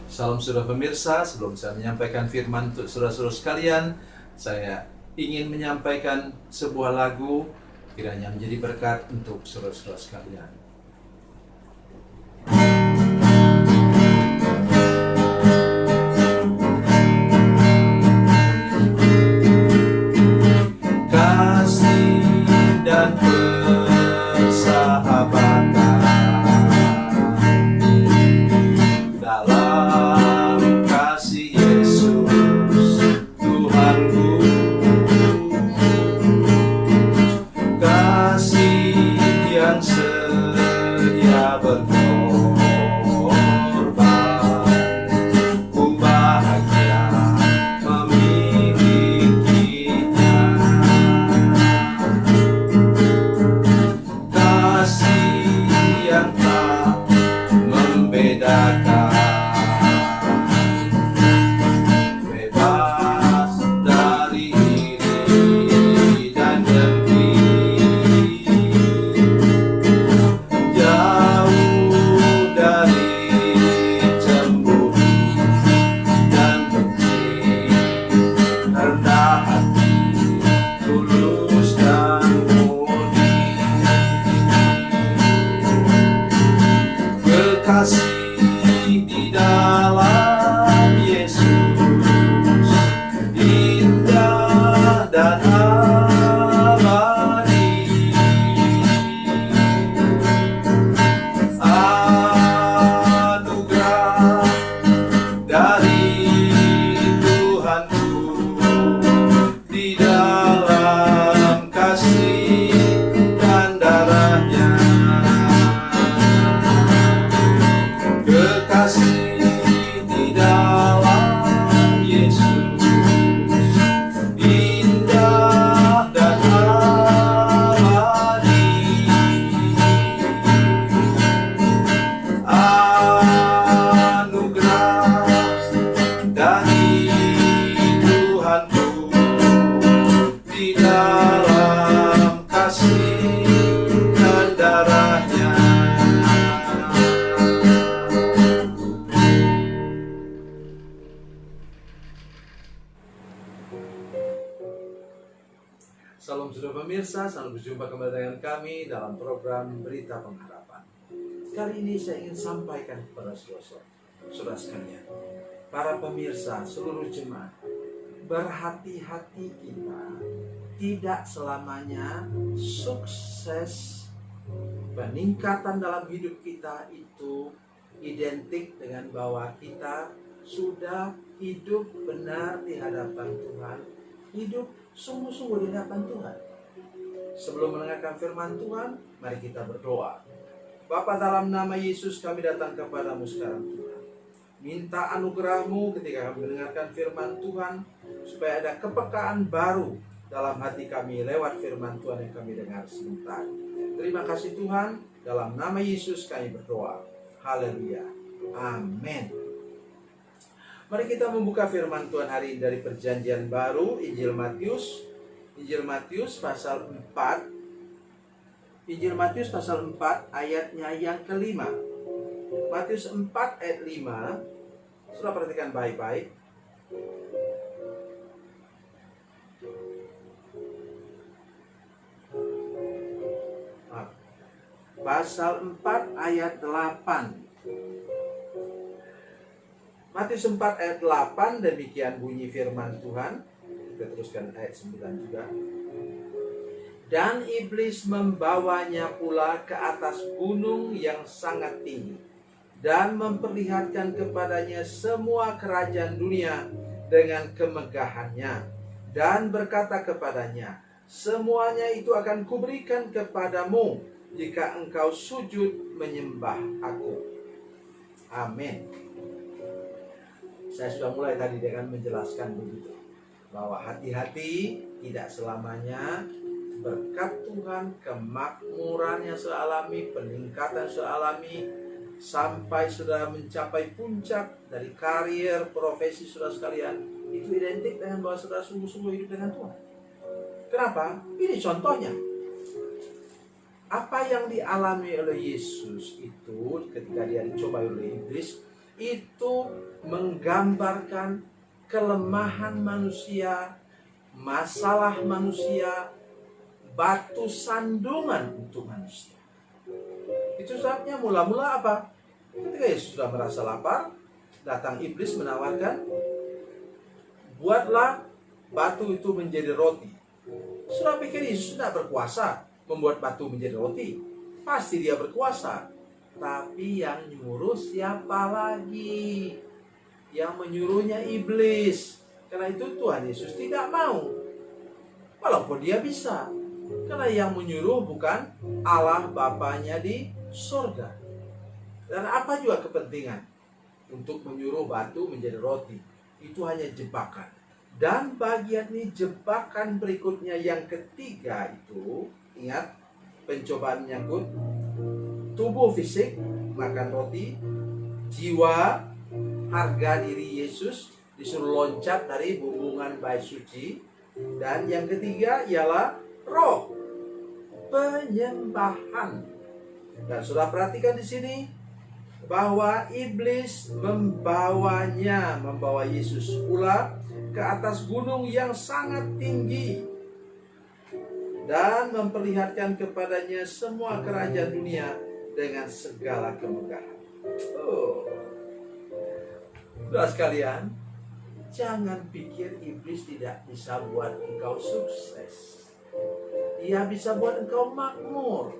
Salam saudara pemirsa, sebelum saya menyampaikan firman untuk saudara-saudara sekalian, saya ingin menyampaikan sebuah lagu kiranya menjadi berkat untuk saudara-saudara sekalian. Kasih dan persahabatan dalam kasih Yesus Tuhanku, kasih yang setia berkorban, ku bahagia memilikinya. Kasih yang tak membedakan, bebas dari iri dan dengki, jauh dari cemburu dan benci, rendah hati, tulus dan murni. Kekasih di dalam Yesus indah dan abadi. Anugerah dari Tuhanku di dalam kasih dan darahnya. Kekasih di dalam Yesus indah dan abadi. Anugerah dari Tuhanku di dalam kasih dan darahnya. Salam saudara pemirsa, selamat berjumpa kembali dengan kami dalam program Berita Pengharapan. Kali ini saya ingin sampaikan kepada saudara sekalian, para pemirsa, seluruh jemaat, berhati-hati kita. Tidak selamanya sukses peningkatan dalam hidup kita itu identik dengan bahwa kita sudah hidup benar di hadapan Tuhan, hidup sungguh-sungguh di hadapan Tuhan. Sebelum mendengarkan firman Tuhan, mari kita berdoa. Bapa, dalam nama Yesus kami datang kepadamu sekarang Tuhan. Minta anugerah-Mu ketika kami mendengarkan firman Tuhan, supaya ada kepekaan baru dalam hati kami lewat firman Tuhan yang kami dengar sebentar. Terima kasih Tuhan, dalam nama Yesus kami berdoa. Haleluya. Amin. Mari kita membuka firman Tuhan hari ini dari Perjanjian Baru, Injil Matius pasal 4. Injil Matius pasal 4 ayatnya yang kelima. Matius 4 ayat 5. Sudah perhatikan baik-baik. Pasal 4 ayat 8. Matius 4 ayat 8, demikian bunyi firman Tuhan. Kita teruskan ayat 9 juga. Dan iblis membawanya pula ke atas gunung yang sangat tinggi, dan memperlihatkan kepadanya semua kerajaan dunia dengan kemegahannya, dan berkata kepadanya, semuanya itu akan kuberikan kepadamu jika engkau sujud menyembah aku. Amin. Saya sudah mulai tadi dengan menjelaskan begitu, bahwa hati-hati, tidak selamanya berkat Tuhan, kemakmuran yang sudah alami, peningkatan sudah alami, sampai sudah mencapai puncak dari karir, profesi saudara sekalian, itu identik dengan bahwa saudara sungguh-sungguh hidup dengan Tuhan. Kenapa? Ini contohnya. Apa yang dialami oleh Yesus itu ketika dia dicobai oleh iblis, itu menggambarkan kelemahan manusia, masalah manusia, batu sandungan untuk manusia. Itu sebabnya mula-mula apa? Ketika Yesus sudah merasa lapar, datang iblis menawarkan, buatlah batu itu menjadi roti. Sudah pikir Yesus tidak berkuasa membuat batu menjadi roti. Pasti dia berkuasa. Tapi yang nyuruh siapa lagi? Yang menyuruhnya iblis. Karena itu Tuhan Yesus tidak mau. Walaupun dia bisa. Karena yang menyuruh bukan Allah Bapanya di surga. Dan apa juga kepentingan untuk menyuruh batu menjadi roti? Itu hanya jebakan. Dan bagian ini jebakan berikutnya yang ketiga itu, ingat, pencobaan menyangkut tubuh fisik, makan roti, jiwa, harga diri Yesus disuruh loncat dari bumbungan bait suci, dan yang ketiga ialah roh, penyembahan. Dan sudah perhatikan di sini bahwa iblis membawa Yesus pula ke atas gunung yang sangat tinggi dan memperlihatkan kepadanya semua kerajaan dunia dengan segala kemegahan. Saudara sekalian, jangan pikir iblis tidak bisa buat engkau sukses. Ia bisa buat engkau makmur.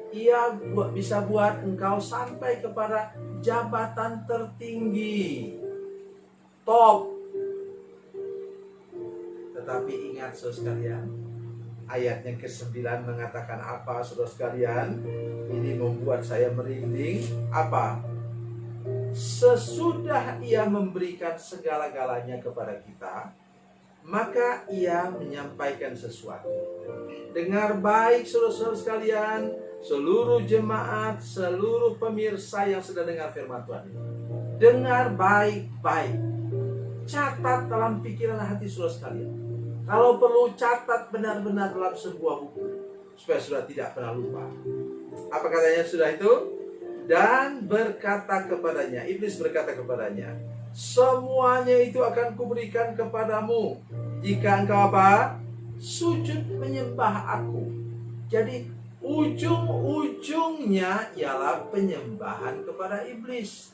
Ia bisa buat engkau sampai kepada jabatan tertinggi, top. Tetapi ingat saudara sekalian, ayatnya ke-9 mengatakan apa saudara sekalian? Ini membuat saya merinding. Apa? Sesudah ia memberikan segala-galanya kepada kita, maka ia menyampaikan sesuatu. Dengar baik saudara-saudara sekalian, seluruh jemaat, seluruh pemirsa yang sedang dengar firman Tuhan ini. Dengar baik-baik. Catat dalam pikiran hati saudara sekalian. Kalau perlu catat benar-benar dalam sebuah buku, supaya sudah tidak pernah lupa. Apa katanya sudah itu? Dan berkata kepadanya, iblis berkata kepadanya, semuanya itu akan kuberikan kepadamu jika engkau apa? Sujud menyembah aku. Jadi ujung-ujungnya ialah penyembahan kepada iblis.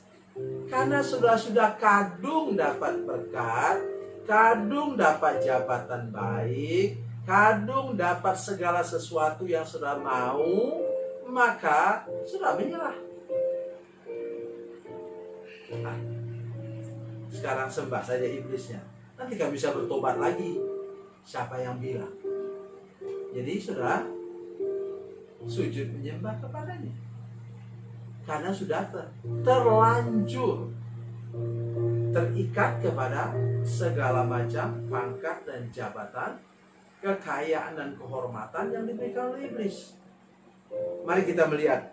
Karena sudah kadung dapat berkat, kadung dapat jabatan baik, kadung dapat segala sesuatu yang sudah mau, maka sudah menyerah. Nah, sekarang sembah saja iblisnya. Nanti kan bisa bertobat lagi. Siapa yang bilang? Jadi sudah sujud menyembah kepadanya. Karena sudah terlanjur terikat kepada segala macam pangkat dan jabatan, kekayaan dan kehormatan yang diberikan oleh iblis. Mari kita melihat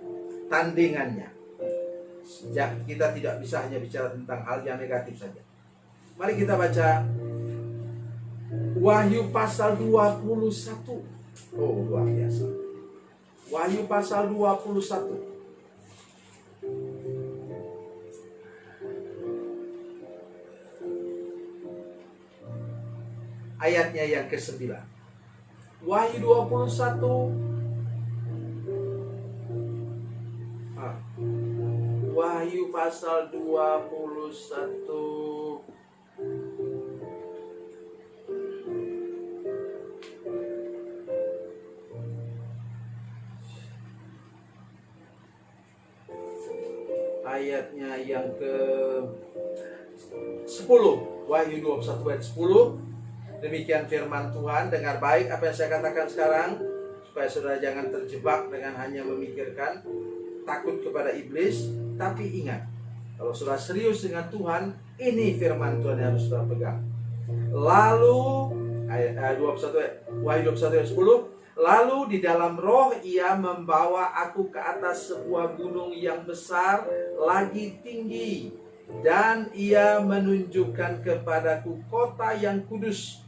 tandingannya. Kita tidak bisa hanya bicara tentang hal yang negatif saja. Mari kita baca Wahyu pasal 21. Oh, luar biasa. Wahyu pasal 21. Ayatnya yang ke-9. Wahyu 21. Wahyu pasal 21. Ayatnya yang ke-10. Wahyu 21 ayat 10. Demikian firman Tuhan. Dengar baik apa yang saya katakan sekarang, supaya saudara jangan terjebak dengan hanya memikirkan takut kepada iblis. Tapi ingat, kalau saudara serius dengan Tuhan, ini firman Tuhan yang harus saudara pegang. Lalu ayat 21, Wahyu 21 ayat 10. Lalu di dalam roh ia membawa aku ke atas sebuah gunung yang besar lagi tinggi, dan ia menunjukkan kepadaku kota yang kudus,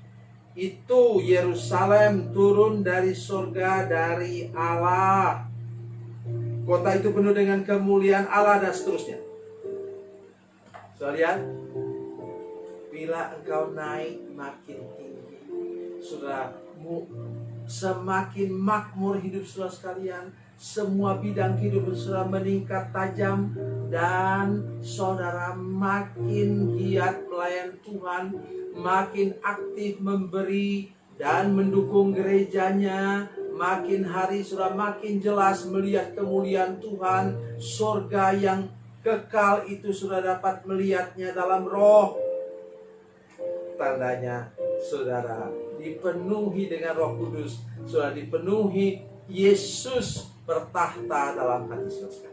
itu Yerusalem turun dari surga dari Allah. Kota itu penuh dengan kemuliaan Allah, dan seterusnya. Sekalian, bila engkau naik makin tinggi, saudara, semakin makmur hidup saudara sekalian, semua bidang kehidupan saudara meningkat tajam, dan saudara makin giat melayan Tuhan, makin aktif memberi dan mendukung gerejanya. Makin hari saudara makin jelas melihat kemuliaan Tuhan, surga yang kekal itu saudara dapat melihatnya dalam roh. Tandanya saudara dipenuhi dengan Roh Kudus, saudara dipenuhi Yesus bertahta dalam hati saudara.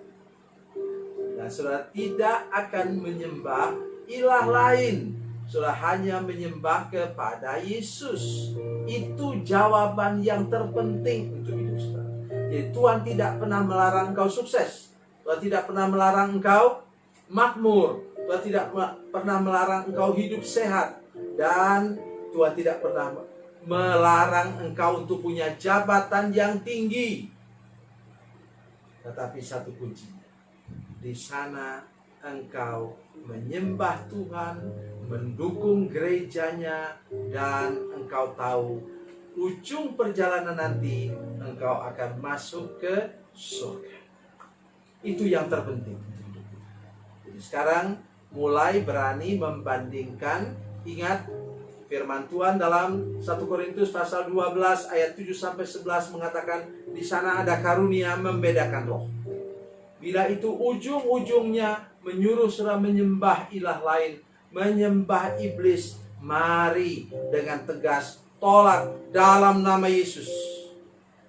Dan saudara tidak akan menyembah ilah lain, saudara hanya menyembah kepada Yesus. Itu jawaban yang terpenting untuk hidup saudara. Jadi Tuhan tidak pernah melarang engkau sukses, Tuhan tidak pernah melarang engkau makmur, Tuhan tidak pernah melarang engkau hidup sehat, dan Tuhan tidak pernah melarang engkau untuk punya jabatan yang tinggi. Tetapi satu kuncinya, di sana engkau menyembah Tuhan, mendukung gerejanya, dan engkau tahu ujung perjalanan nanti engkau akan masuk ke surga. Itu yang terpenting. Jadi sekarang mulai berani membandingkan. Ingat firman Tuhan dalam 1 Korintus pasal 12 ayat 7 sampai 11 mengatakan di sana ada karunia membedakan roh. Bila itu ujung-ujungnya menyuruh saudara menyembah ilah lain, menyembah iblis, mari dengan tegas tolak dalam nama Yesus.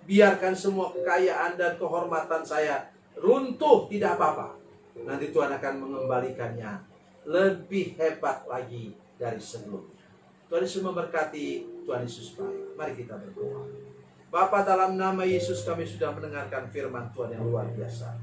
Biarkan semua kekayaan dan kehormatan saya runtuh, tidak apa-apa. Nanti Tuhan akan mengembalikannya lebih hebat lagi dari sebelumnya. Tuhan Yesus memberkati, Tuhan Yesus baik. Mari kita berdoa. Bapa, dalam nama Yesus kami sudah mendengarkan firman Tuhan yang luar biasa.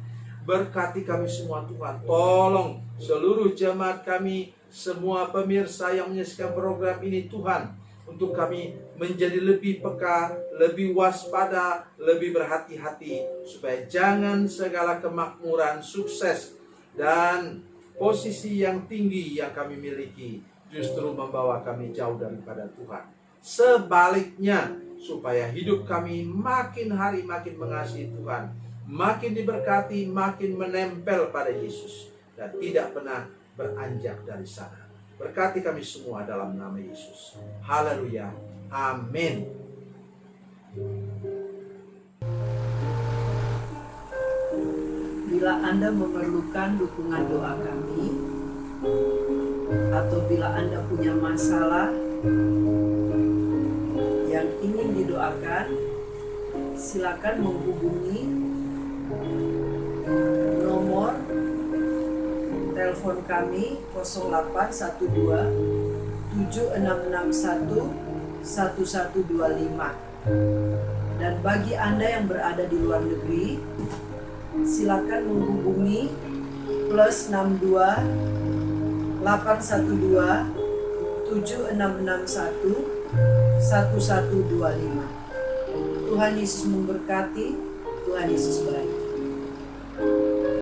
Berkati kami semua Tuhan. Tolong seluruh jemaat kami, semua pemirsa yang menyaksikan program ini Tuhan, untuk kami menjadi lebih peka, lebih waspada, lebih berhati-hati, supaya jangan segala kemakmuran, sukses, dan posisi yang tinggi yang kami miliki justru membawa kami jauh daripada Tuhan. Sebaliknya, supaya hidup kami makin hari makin mengasihi Tuhan, makin diberkati, makin menempel pada Yesus, dan tidak pernah beranjak dari sana. Berkati kami semua dalam nama Yesus. Haleluya. Amin. Bila Anda memerlukan dukungan doa kami, atau bila Anda punya masalah yang ingin didoakan, silakan menghubungi nomor telepon kami 0812 7661 1125. Dan bagi Anda yang berada di luar negeri, silakan menghubungi +62 812 7661 1125. Tuhan Yesus memberkati, Tuhan Yesus baik.